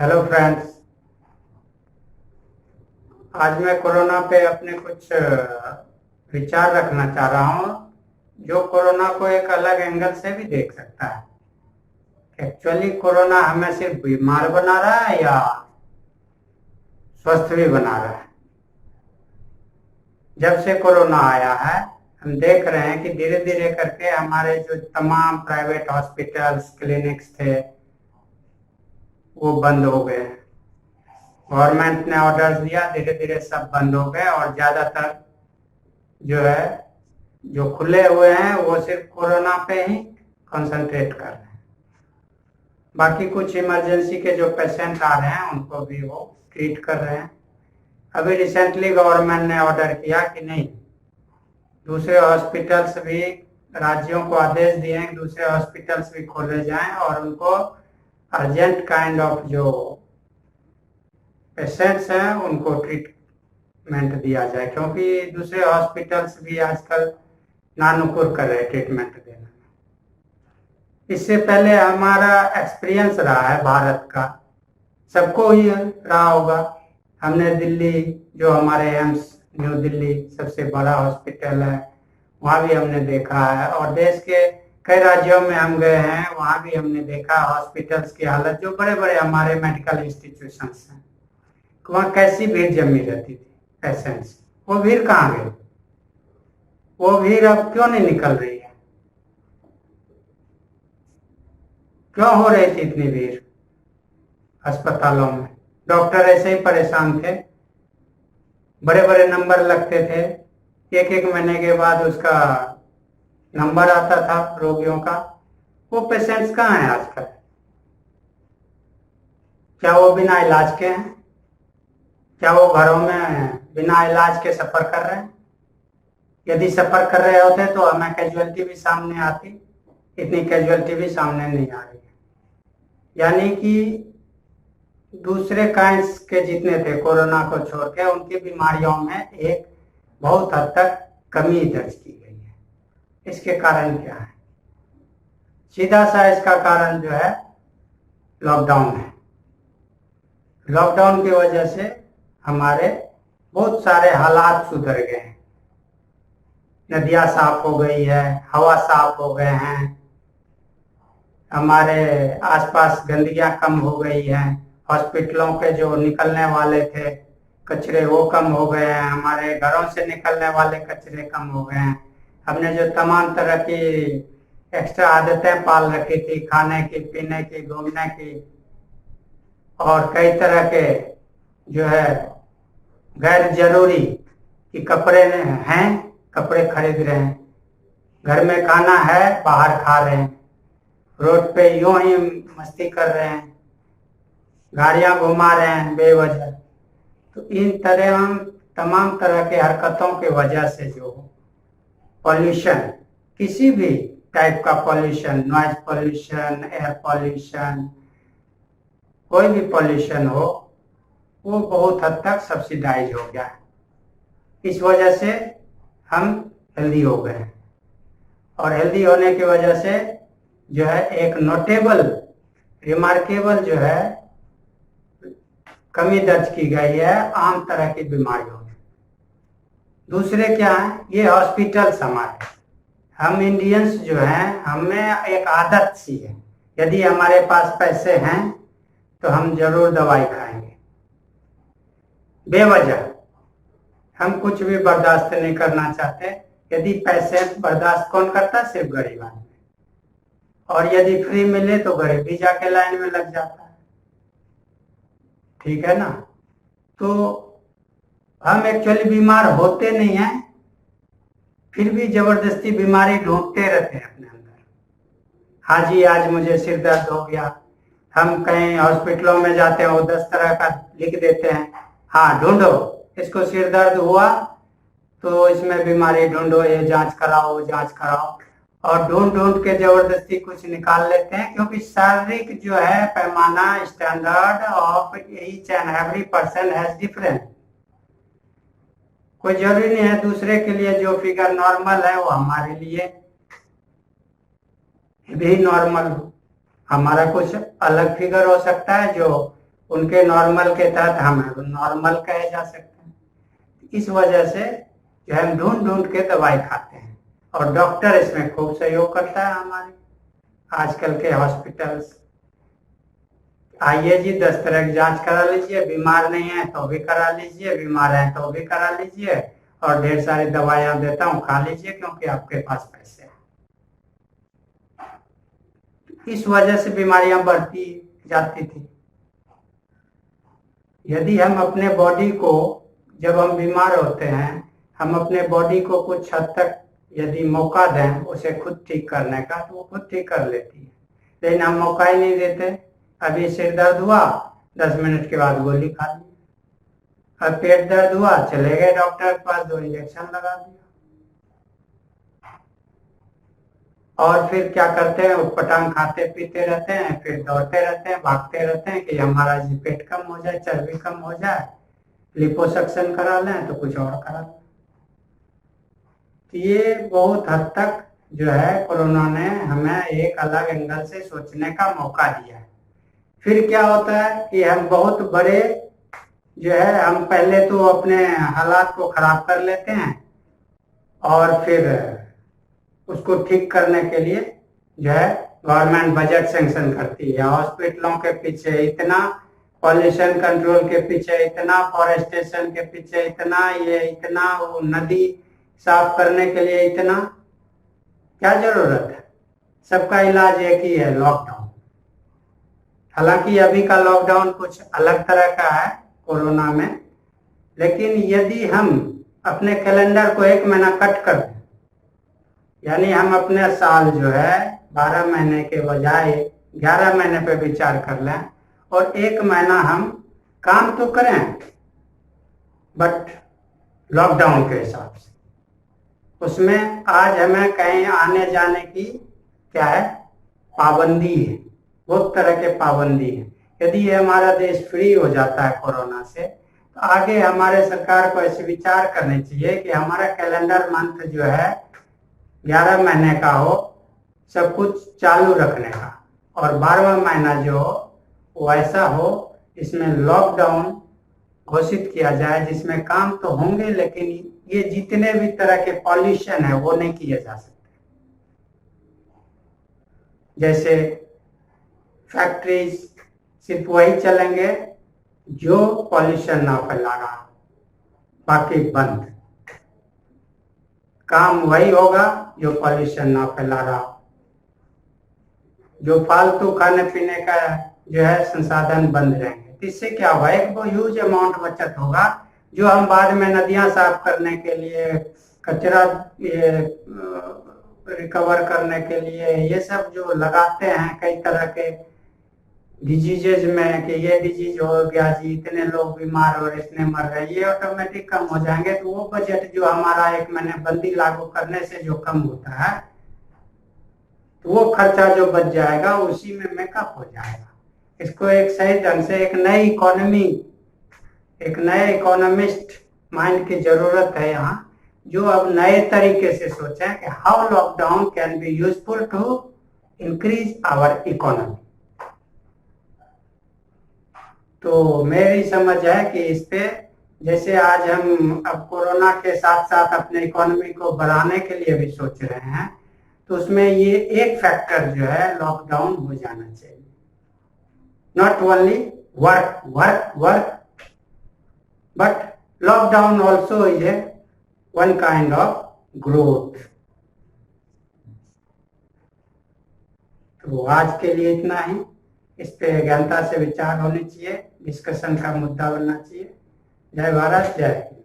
Hello friends. आज मैं corona पे अपने कुछ विचार रखना चाह रहा हूँ जो कोरोना को एक अलग एंगल से भी देख सकता है। एक्चुअली कोरोना हमें सिर्फ बीमार बना रहा है या स्वस्थ भी बना रहा है। जब से कोरोना आया है हम देख रहे हैं कि धीरे धीरे करके हमारे जो तमाम प्राइवेट हॉस्पिटल्स क्लिनिक्स थे वो बंद हो गए। गवर्नमेंट ने ऑर्डर्स दिया, धीरे धीरे सब बंद हो गए और ज्यादातर जो है जो खुले हुए हैं वो सिर्फ कोरोना पे ही कंसंट्रेट कर रहे हैं। बाकी कुछ इमरजेंसी के जो पेशेंट आ रहे हैं उनको भी वो ट्रीट कर रहे हैं। अभी रिसेंटली गवर्नमेंट ने ऑर्डर किया कि नहीं, दूसरे हॉस्पिटल्स भी, राज्यों को आदेश दिए हैं कि दूसरे हॉस्पिटल्स भी खोले जाएं और उनको अर्जेंट काइंड ऑफ जो पेशेंट्स हैं उनको ट्रीटमेंट दिया जाए, क्योंकि दूसरे हॉस्पिटल्स भी आजकल नानुकुर कर रहे ट्रीटमेंट देने में। इससे पहले हमारा एक्सपीरियंस रहा है भारत का, सबको ही रहा होगा। हमने दिल्ली, जो हमारे एम्स न्यू दिल्ली सबसे बड़ा हॉस्पिटल है, वहाँ भी हमने देखा है और देश के कई राज्यों में हम गए हैं, वहाँ भी हमने देखा हॉस्पिटल्स की हालत, जो बड़े बड़े हमारे मेडिकल इंस्टीट्यूशंस हैं, वहाँ कैसी भीड़ जमी रहती थी पेशेंट्स। वो भीड़ कहाँ गई? वो भीड़ अब क्यों नहीं निकल रही है? क्यों हो रही थी इतनी भीड़ अस्पतालों में? डॉक्टर ऐसे ही परेशान थे, बड़े बड़े नंबर लगते थे, एक एक महीने के बाद उसका नंबर आता था रोगियों का। वो पेशेंट्स कहाँ हैं आजकल? क्या वो बिना इलाज के हैं? क्या वो घरों में बिना इलाज के सफर कर रहे हैं? यदि सफर कर रहे होते तो हमें कैजुअलिटी भी सामने आती, इतनी कैजुअलिटी भी सामने नहीं आ रही है। यानी कि दूसरे काइंड्स के जितने थे कोरोना को छोड़ के, उनकी बीमारियों में एक बहुत हद तक कमी दर्ज की गई है। इसके कारण क्या है? सीधा सा इसका कारण जो है लॉकडाउन है। लॉकडाउन की वजह से हमारे बहुत सारे हालात सुधर गए हैं। नदियां साफ हो गई है, हवा साफ हो गए हैं, हमारे आसपास गंदगियां कम हो गई हैं, हॉस्पिटलों के जो निकलने वाले थे कचरे वो कम हो गए हैं, हमारे घरों से निकलने वाले कचरे कम हो गए हैं। हमने जो तमाम तरह की एक्स्ट्रा आदतें पाल रखी थी, खाने की, पीने की, घूमने की, और कई तरह के जो है गैर जरूरी कि कपड़े हैं, कपड़े खरीद रहे हैं, घर में खाना है, बाहर खा रहे हैं, रोड पे यूं ही मस्ती कर रहे हैं, गाड़ियां घुमा रहे हैं बेवजह। तो इन तरह हम तमाम तरह के हरकतों की वजह से जो पॉल्यूशन, किसी भी टाइप का pollution, noise pollution, air pollution, कोई भी पॉल्यूशन हो, वो बहुत हद तक सब्सिडाइज हो गया है। इस वजह से हम हेल्दी हो गए हैं और हेल्दी होने की वजह से जो है एक नोटेबल, रिमार्केबल जो है कमी दर्ज की गई है आम तरह की बीमारियों में। दूसरे क्या है? ये हॉस्पिटल्स हमारे, हम इंडियंस जो हैं, हमें एक आदत सी है, यदि हमारे पास पैसे हैं तो हम जरूर दवाई खाएंगे बेवजह। हम कुछ भी बर्दाश्त नहीं करना चाहते। यदि पैसे बर्दाश्त कौन करता है? सिर्फ गरीब आदमी। और यदि फ्री मिले तो गरीब भी जाके लाइन में लग जाता है, ठीक है ना? तो हम एक्चुअली बीमार होते नहीं हैं, फिर भी जबरदस्ती बीमारी ढूंढते रहते हैं अपने अंदर। हाँ जी, आज मुझे सिर दर्द हो गया, हम कहीं हॉस्पिटलों में जाते हैं, वो 10 तरह का लिख देते हैं, हाँ ढूंढो, इसको सिर दर्द हुआ तो इसमें बीमारी ढूंढो, ये जांच कराओ, वो जांच कराओ, और ढूंढ ढूंढ के जबरदस्ती कुछ निकाल लेते हैं। क्योंकि शारीरिक जो है पैमाना, standard of each and every person has different. कोई जरूरी नहीं है दूसरे के लिए जो फिगर नॉर्मल है वो हमारे लिए भी नॉर्मल हो। हमारा कुछ अलग फिगर हो सकता है जो उनके नॉर्मल के तहत हम नॉर्मल कहे जा सकते हैं। इस वजह से जो हम ढूंढ ढूंढ के दवाई खाते हैं और डॉक्टर इसमें खूब सहयोग करता है हमारे आजकल के हॉस्पिटल्स। आइए जी 10 तरह की जांच करा लीजिए, बीमार नहीं है तो भी करा लीजिए, बीमार है तो भी करा लीजिए, और ढेर सारी दवाइयां देता हूं खा लीजिए क्योंकि आपके पास पैसे हैं। इस वजह से बीमारियां बढ़ती जाती थी। यदि हम अपने बॉडी को, जब हम बीमार होते हैं, हम अपने बॉडी को कुछ हद तक यदि मौका दें उसे खुद ठीक करने का, तो वो खुद ठीक कर लेती है। लेकिन हम मौका ही नहीं देते। अभी सिर दर्द हुआ, 10 मिनट के बाद गोली खा ली। अब पेट दर्द हुआ, चले गए डॉक्टर के पास, 2 इंजेक्शन लगा दिया। और फिर क्या करते हैं, उटपटांग खाते पीते रहते हैं, फिर दौड़ते रहते हैं, भागते रहते हैं कि हमारा जी पेट कम हो जाए, चर्बी कम हो जाए, लिपोसक्शन करा लें तो कुछ और करा लें। तो ये बहुत हद तक जो है कोरोना ने हमें एक अलग एंगल से सोचने का मौका दिया है। फिर क्या होता है कि हम बहुत बड़े जो है, हम पहले तो अपने हालात को खराब कर लेते हैं और फिर उसको ठीक करने के लिए जो है गवर्नमेंट बजट सैंक्शन करती है। हॉस्पिटलों के पीछे इतना, पॉल्यूशन कंट्रोल के पीछे इतना, फॉरेस्टेशन के पीछे इतना, ये इतना, वो नदी साफ करने के लिए इतना, क्या जरूरत है? सबका इलाज एक ही है, लॉकडाउन। हालांकि अभी का लॉकडाउन कुछ अलग तरह का है कोरोना में, लेकिन यदि हम अपने कैलेंडर को 1 महीना कट कर दें, यानी हम अपने साल जो है 12 महीने के बजाय 11 महीने पे विचार कर लें और 1 महीना हम काम तो करें बट लॉकडाउन के हिसाब से। उसमें आज हमें कहीं आने जाने की क्या है, पाबंदी है, बहुत तरह के पाबंदी है। यदि ये हमारा देश फ्री हो जाता है कोरोना से, तो आगे हमारे सरकार को ऐसे विचार करने चाहिए कि हमारा कैलेंडर मंथ जो है 11 महीने का हो, सब कुछ चालू रखने का, और 12वां महीना जो हो वो ऐसा हो इसमें लॉकडाउन घोषित किया जाए, जिसमें काम तो होंगे लेकिन ये जितने भी तरह के पॉल्यूशन है वो नहीं किए जा सकते। जैसे फैक्ट्रीज सिर्फ वही चलेंगे जो पॉल्यूशन ना फैला रहा, बाकी बंद। काम वही होगा जो पॉल्यूशन ना फैला रहा। जो फालतू खाने पीने का जो है संसाधन बंद रहेंगे। इससे क्या होगा, एक वो ह्यूज अमाउंट बचत होगा जो हम बाद में नदियां साफ करने के लिए, कचरा रिकवर करने के लिए, ये सब जो लगाते हैं कई तरह के डिजीजेज में कि ये डिजीज हो गया जी, इतने लोग बीमार और इतने मर गए, ये ऑटोमेटिक कम हो जाएंगे। तो वो बजट जो हमारा 1 महीने बंदी लागू करने से जो कम होता है, तो वो खर्चा जो बच जाएगा उसी में मेकअप हो जाएगा। इसको एक सही ढंग से एक नई इकोनॉमी, एक नए इकोनॉमिस्ट माइंड की जरूरत है यहाँ, जो अब नए तरीके से सोचें कि how lockdown can be useful to increase our economy. तो मेरी समझ है कि इस पे, जैसे आज हम अब कोरोना के साथ साथ अपने इकोनॉमी को बढ़ाने के लिए भी सोच रहे हैं, तो उसमें ये एक फैक्टर जो है लॉकडाउन हो जाना चाहिए। Not only work work work, but lockdown also is a one kind of growth. तो आज के लिए इतना ही। इस पे गहनता से विचार होने चाहिए, डिस्कशन का मुद्दा बनना चाहिए। जय भारत, जय हिंद।